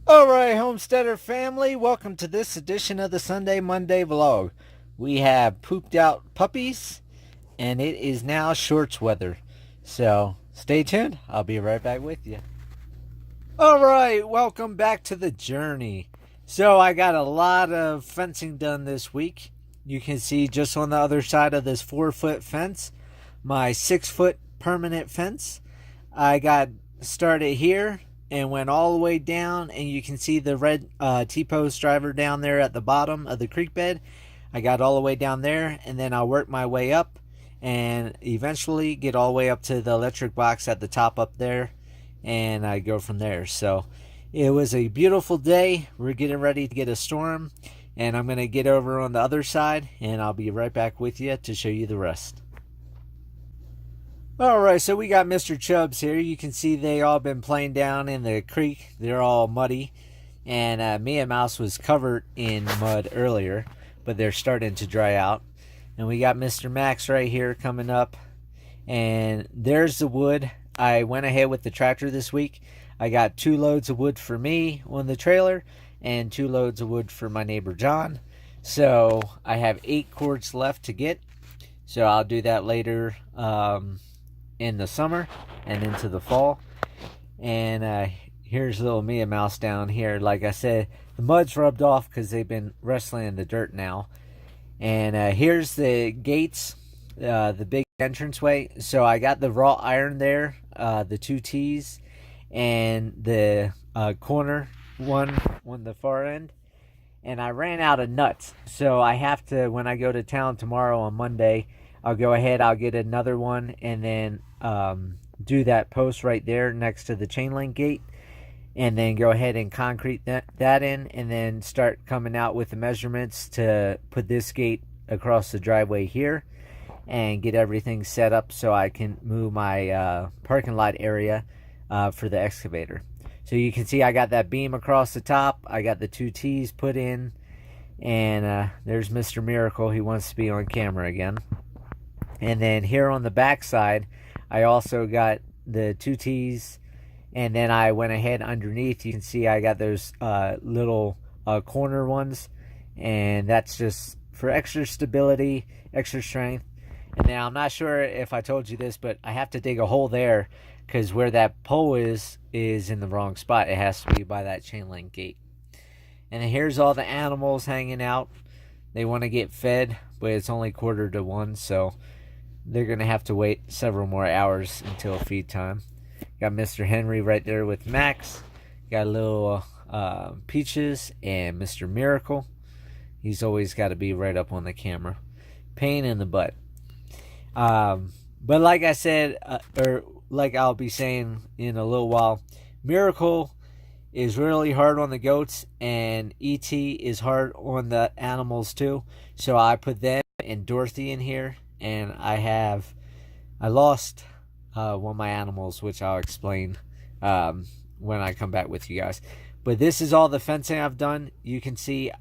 Alright, Homesteader family, welcome to this edition of the Sunday Monday vlog. We have pooped out puppies, and it is now shorts weather. So, stay tuned. I'll be right back with you. Alright, welcome back to the journey. So, I got a lot of fencing done this week. You can see just on the other side of this 4-foot fence, my 6-foot permanent fence. I got started here and went all the way down, and you can see the red T-post driver down there at the bottom of the creek bed. I got all the way down there, and then I'll work my way up and eventually get all the way up to the electric box at the top up there, and I go from there. So it was a beautiful day. We're getting ready to get a storm, and I'm going to get over on the other side, and I'll be right back with you to show you the rest. Alright, so we got Mr. Chubbs here. You can see they all been playing down in the creek. They're all muddy. And Mia Mouse was covered in mud earlier, but they're starting to dry out. And we got Mr. Max right here coming up. And there's the wood. I went ahead with the tractor this week. I got 2 loads of wood for me on the trailer and 2 loads of wood for my neighbor John. So I have 8 cords left to get. So I'll do that later in the summer and into the fall. And here's little Mia Mouse down here. Like I said, the mud's rubbed off because they've been wrestling in the dirt now. And here's the gates, the big entranceway. So I got the wrought iron there, the 2 T's, and the corner one on the far end. And I ran out of nuts, so I have to, when I go to town tomorrow on Monday, I'll go ahead, I'll get another one, and then do that post right there next to the chain link gate, and then go ahead and concrete that in, and then start coming out with the measurements to put this gate across the driveway here, and get everything set up so I can move my parking lot area for the excavator. So you can see I got that beam across the top, I got the 2 T's put in, and there's Mr. Miracle. He wants to be on camera again. And then here on the back side, I also got the 2 T's, and then I went ahead underneath. You can see I got those little corner ones, and that's just for extra stability, extra strength. And now I'm not sure if I told you this, but I have to dig a hole there because where that pole is in the wrong spot. It has to be by that chain link gate. And then here's all the animals hanging out. They want to get fed, but it's only 1:45, so they're going to have to wait several more hours until feed time. Got Mr. Henry right there with Max. Got little Peaches and Mr. Miracle. He's always got to be right up on the camera. Pain in the butt. But like I said, or like I'll be saying in a little while, Miracle is really hard on the goats, and E.T. is hard on the animals too. So I put them and Dorothy in here. And I lost one of my animals, which I'll explain when I come back with you guys. But this is all the fencing I've done. You can see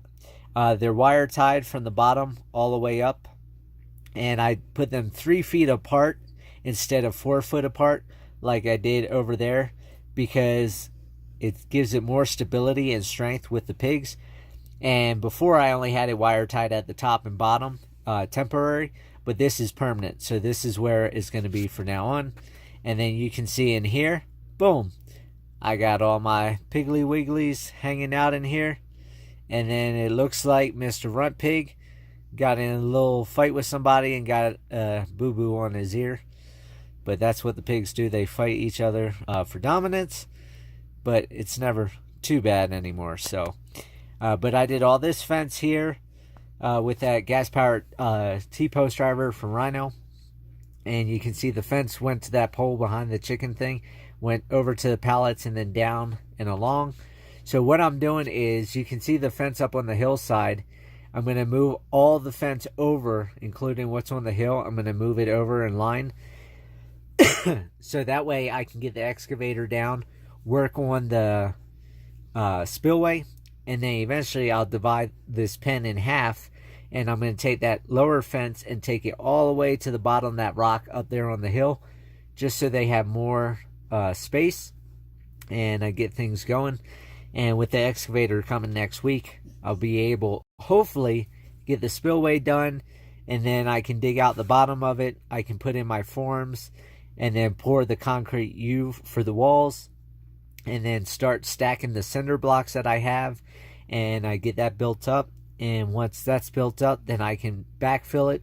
they're wire tied from the bottom all the way up. And I put them 3 feet apart instead of 4 foot apart like I did over there, because it gives it more stability and strength with the pigs. And before I only had it wire tied at the top and bottom, temporary. But this is permanent, so this is where it's going to be for now on. And then you can see in here, boom, I got all my Piggly Wigglies hanging out in here. And then it looks like Mr. Runt Pig got in a little fight with somebody and got a boo-boo on his ear. But that's what the pigs do. They fight each other for dominance. But it's never too bad anymore. So, but I did all this fence here. With that gas-powered T-post driver from Rhino. And you can see the fence went to that pole behind the chicken thing, went over to the pallets and then down and along. So what I'm doing is, you can see the fence up on the hillside. I'm going to move all the fence over, including what's on the hill. I'm going to move it over in line. So that way I can get the excavator down, work on the spillway. And then eventually I'll divide this pen in half, and I'm going to take that lower fence and take it all the way to the bottom of that rock up there on the hill, just so they have more space, and I get things going. And with the excavator coming next week, I'll be able, hopefully, get the spillway done, and then I can dig out the bottom of it. I can put in my forms and then pour the concrete U for the walls, and then start stacking the cinder blocks that I have, and I get that built up. And once that's built up, then I can backfill it,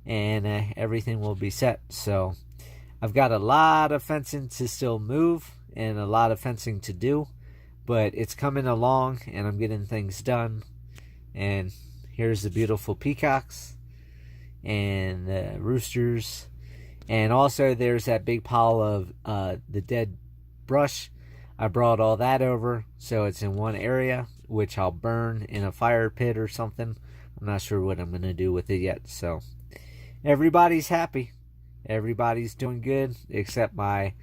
and everything will be set. So I've got a lot of fencing to still move and a lot of fencing to do, but it's coming along and I'm getting things done. And here's the beautiful peacocks and the roosters, and also there's that big pile of the dead brush. I brought all that over so it's in one area, which I'll burn in a fire pit or something. I'm not sure what I'm going to do with it yet. So everybody's happy. Everybody's doing good except my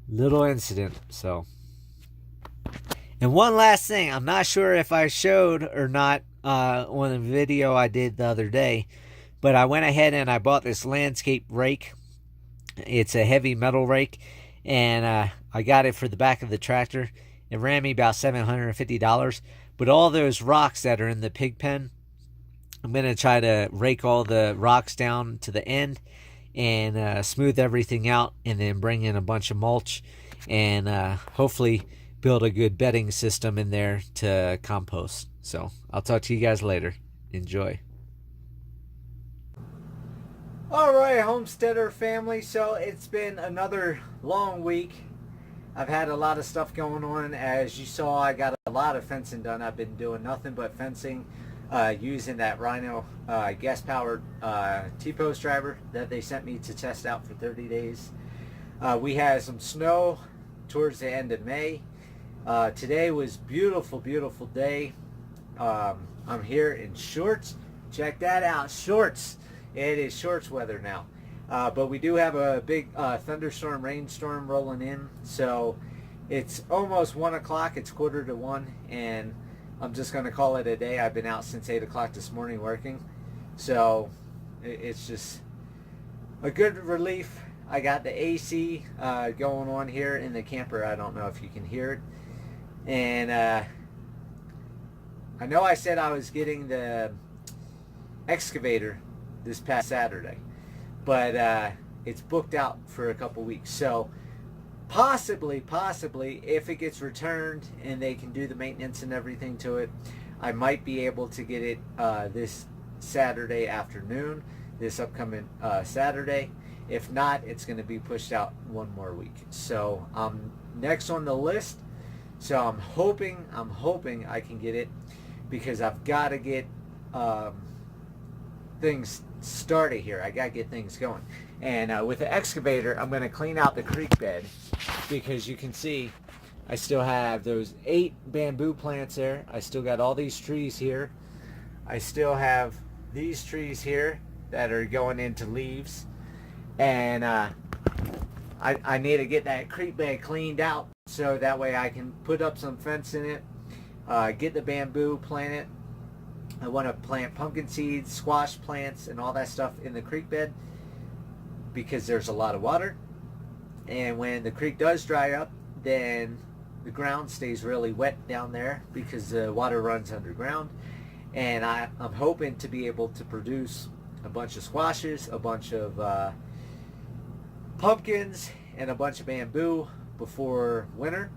little incident. So, and one last thing, I'm not sure if I showed or not on the video I did the other day, but I went ahead and I bought this landscape rake. It's a heavy metal rake, and I got it for the back of the tractor. It ran me about $750, but all those rocks that are in the pig pen, I'm going to try to rake all the rocks down to the end and smooth everything out, and then bring in a bunch of mulch and hopefully build a good bedding system in there to compost. So I'll talk to you guys later. Enjoy. Alright, Homesteader family, so it's been another long week. I've had a lot of stuff going on. As you saw, I got a lot of fencing done. I've been doing nothing but fencing using that Rhino gas-powered T-post driver that they sent me to test out for 30 days. We had some snow towards the end of May. Today was beautiful, beautiful day. I'm here in shorts. Check that out, shorts. It is shorts weather now. But we do have a big thunderstorm, rainstorm rolling in. So it's almost 1 o'clock. It's 1:45, and I'm just going to call it a day. I've been out since 8 o'clock this morning working. So it's just a good relief. I got the AC going on here in the camper. I don't know if you can hear it. And I know I said I was getting the excavator this past Saturday, but it's booked out for a couple weeks. So possibly, if it gets returned and they can do the maintenance and everything to it, I might be able to get it this Saturday afternoon, this upcoming Saturday. If not, it's going to be pushed out one more week. So I'm next on the list. So I'm hoping I can get it, because I've got to get things started here. I got to get things going. And with the excavator, I'm going to clean out the creek bed, because you can see I still have those 8 bamboo plants there. I still got all these trees here. I still have these trees here that are going into leaves. And I need to get that creek bed cleaned out, so that way I can put up some fence in it, get the bamboo planted. I want to plant pumpkin seeds, squash plants, and all that stuff in the creek bed, because there's a lot of water. And when the creek does dry up, then the ground stays really wet down there, because the water runs underground. And I'm hoping to be able to produce a bunch of squashes, a bunch of pumpkins, and a bunch of bamboo before winter.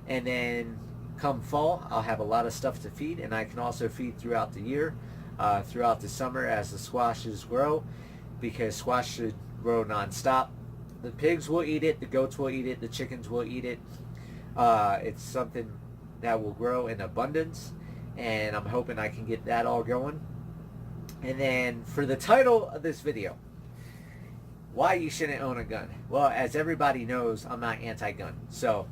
And then come fall, I'll have a lot of stuff to feed, and I can also feed throughout the year, throughout the summer as the squashes grow, because squash should grow non-stop. The pigs will eat it, the goats will eat it, the chickens will eat it. It's something that will grow in abundance, and I'm hoping I can get that all going. And then for the title of this video, why you shouldn't own a gun. Well, as everybody knows, I'm not anti-gun, so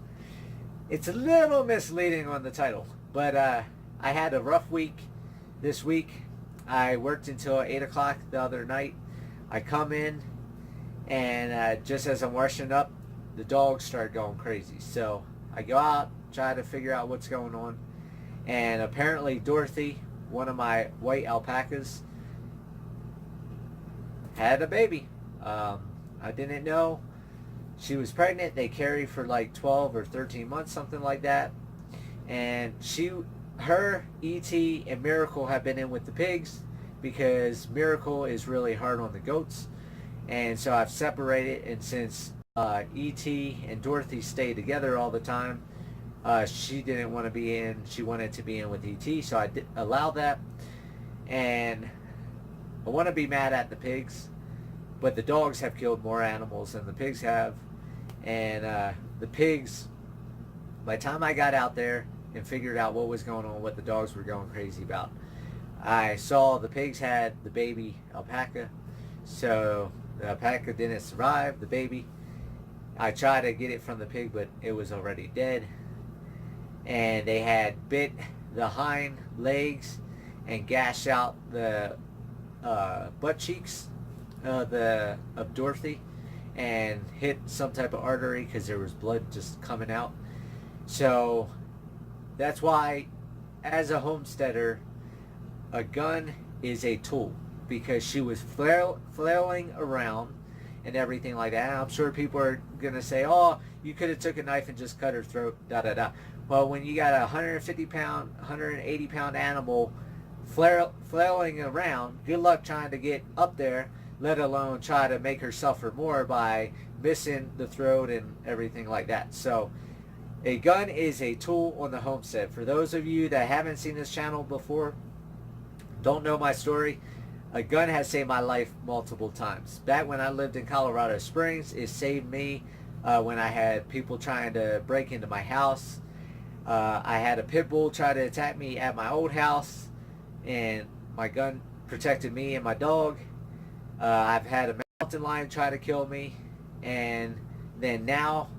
it's a little misleading on the title. But I had a rough week this week. I worked until 8 o'clock the other night. I come in, and just as I'm washing up, the dogs start going crazy. So I go out, try to figure out what's going on. And apparently Dorothy, one of my white alpacas, had a baby. I didn't know she was pregnant. They carry for like 12 or 13 months, something like that. and her, E.T., and Miracle have been in with the pigs because Miracle is really hard on the goats. And so I've separated, and since E.T. and Dorothy stay together all the time, she didn't want to be in. She wanted to be in with E.T., so I did allow that. And I want to be mad at the pigs, but the dogs have killed more animals than the pigs have. And the pigs, by the time I got out there and figured out what was going on, what the dogs were going crazy about, I saw the pigs had the baby alpaca. So the alpaca didn't survive, the baby. I tried to get it from the pig, but it was already dead. And they had bit the hind legs and gashed out the butt cheeks of Dorothy and hit some type of artery because there was blood just coming out. So that's why, as a homesteader, a gun is a tool, because she was flailing around and everything like that. And I'm sure people are going to say, oh, you could have took a knife and just cut her throat, da-da-da. Well, when you got a 150-pound, 180-pound animal flailing around, good luck trying to get up there, let alone try to make her suffer more by missing the throat and everything like that. So a gun is a tool on the homestead. For those of you that haven't seen this channel before, don't know my story, a gun has saved my life multiple times. Back when I lived in Colorado Springs, it saved me when I had people trying to break into my house. I had a pit bull try to attack me at my old house, and my gun protected me and my dog. I've had a mountain lion try to kill me, and then now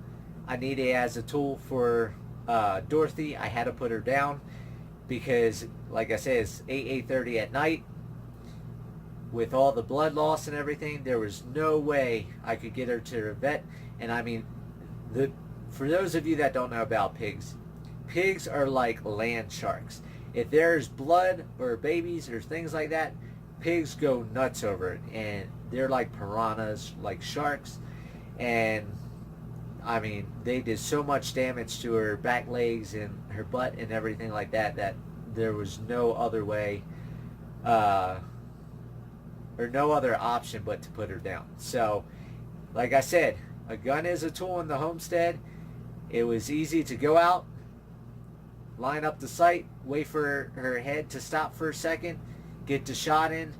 I need it as a tool for Dorothy. I had to put her down because, like I said, it's 8:30 at night. With all the blood loss and everything, there was no way I could get her to her vet. And I mean, for those of you that don't know about pigs, pigs are like land sharks. If there's blood or babies or things like that, pigs go nuts over it. And they're like piranhas, like sharks. And I mean, they did so much damage to her back legs and her butt and everything like that, that there was no other way, or no other option but to put her down. So, like I said, a gun is a tool in the homestead. It was easy to go out, line up the sight, wait for her head to stop for a second, get the shot in,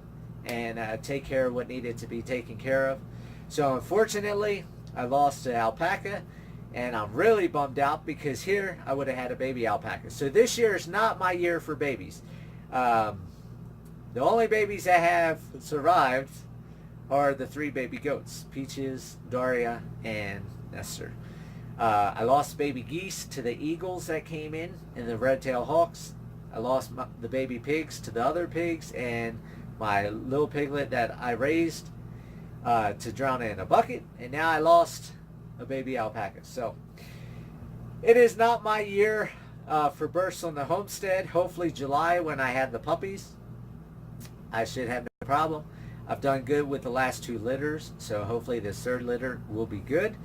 and take care of what needed to be taken care of. So unfortunately, I lost the alpaca, and I'm really bummed out because here I would have had a baby alpaca. So this year is not my year for babies. The only babies that have survived are the 3 baby goats, Peaches, Daria, and Nestor. I lost baby geese to the eagles that came in and the red-tailed hawks. I lost the baby pigs to the other pigs, and my little piglet that I raised to drown in a bucket, and now I lost a baby alpaca. So it is not my year for births on the homestead. Hopefully July, when I have the puppies, I should have no problem. I've done good with the last 2 litters, so hopefully this 3rd litter will be good.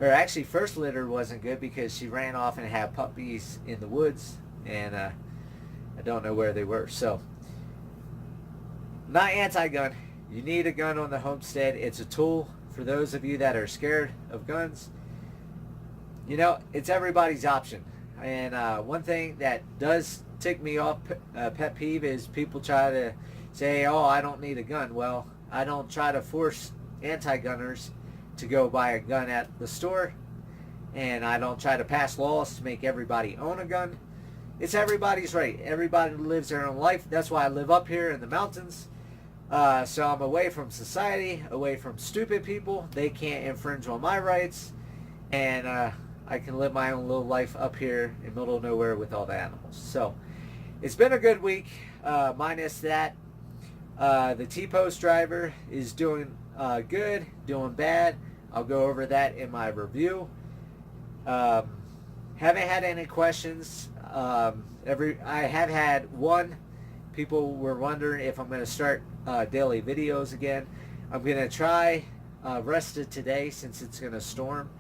Or actually, first litter wasn't good because she ran off and had puppies in the woods, and I don't know where they were. So, not anti-gun. You need a gun on the homestead. It's a tool for those of you that are scared of guns. You know, it's everybody's option. And one thing that does tick me off, pet peeve, is people try to say, oh, I don't need a gun. Well, I don't try to force anti-gunners to go buy a gun at the store, and I don't try to pass laws to make everybody own a gun. It's everybody's right. Everybody lives their own life. That's why I live up here in the mountains. So I'm away from society, away from stupid people. They can't infringe on my rights, and I can live my own little life up here in the middle of nowhere with all the animals. So it's been a good week, minus that. The T-Post driver is doing good, doing bad. I'll go over that in my review. Haven't had any questions. I have had one. People were wondering if I'm going to start daily videos again. I'm going to try rest of today, since it's going to storm,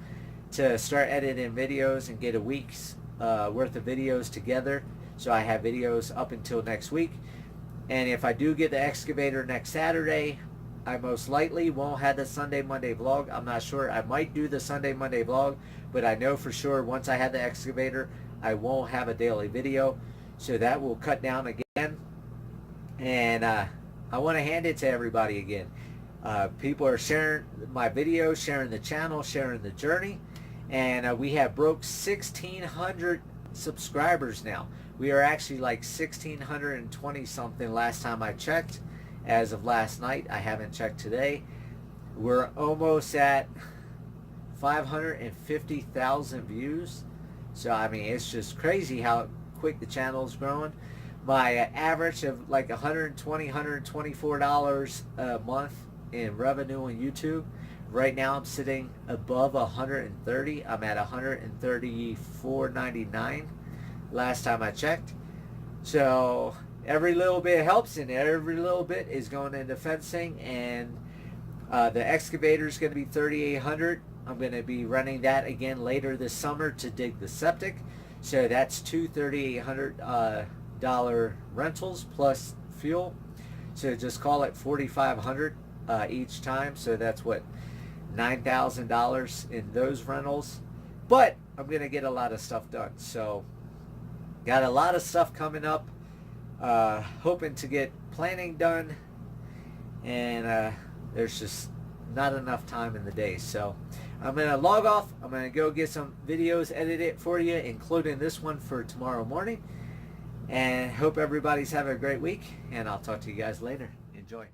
to start editing videos and get a week's worth of videos together, so I have videos up until next week. And if I do get the excavator next Saturday, I most likely won't have the Sunday Monday vlog. I'm not sure. I might do the Sunday Monday vlog, but I know for sure once I have the excavator, I won't have a daily video, so that will cut down again. And I want to hand it to everybody again. People are sharing my videos, sharing the channel, sharing the journey, and we have broke 1,600 subscribers now. We are actually like 1,620 something last time I checked. As of last night, I haven't checked today. We're almost at 550,000 views. So I mean, it's just crazy how quick the channel is growing. My average of like $120, $124 a month in revenue on YouTube. Right now I'm sitting above 130. I'm at 134.99 last time I checked. So every little bit helps, and every little bit is going into fencing. And the excavator is going to be $3,800. I'm going to be running that again later this summer to dig the septic. So that's two $3,800 rentals plus fuel. So just call it $4,500 each time. So that's what, $9,000 in those rentals. But I'm going to get a lot of stuff done. So got a lot of stuff coming up. Hoping to get planning done, and there's just not enough time in the day. So I'm going to log off. I'm going to go get some videos edited for you, including this one for tomorrow morning. And hope everybody's having a great week, and I'll talk to you guys later. Enjoy.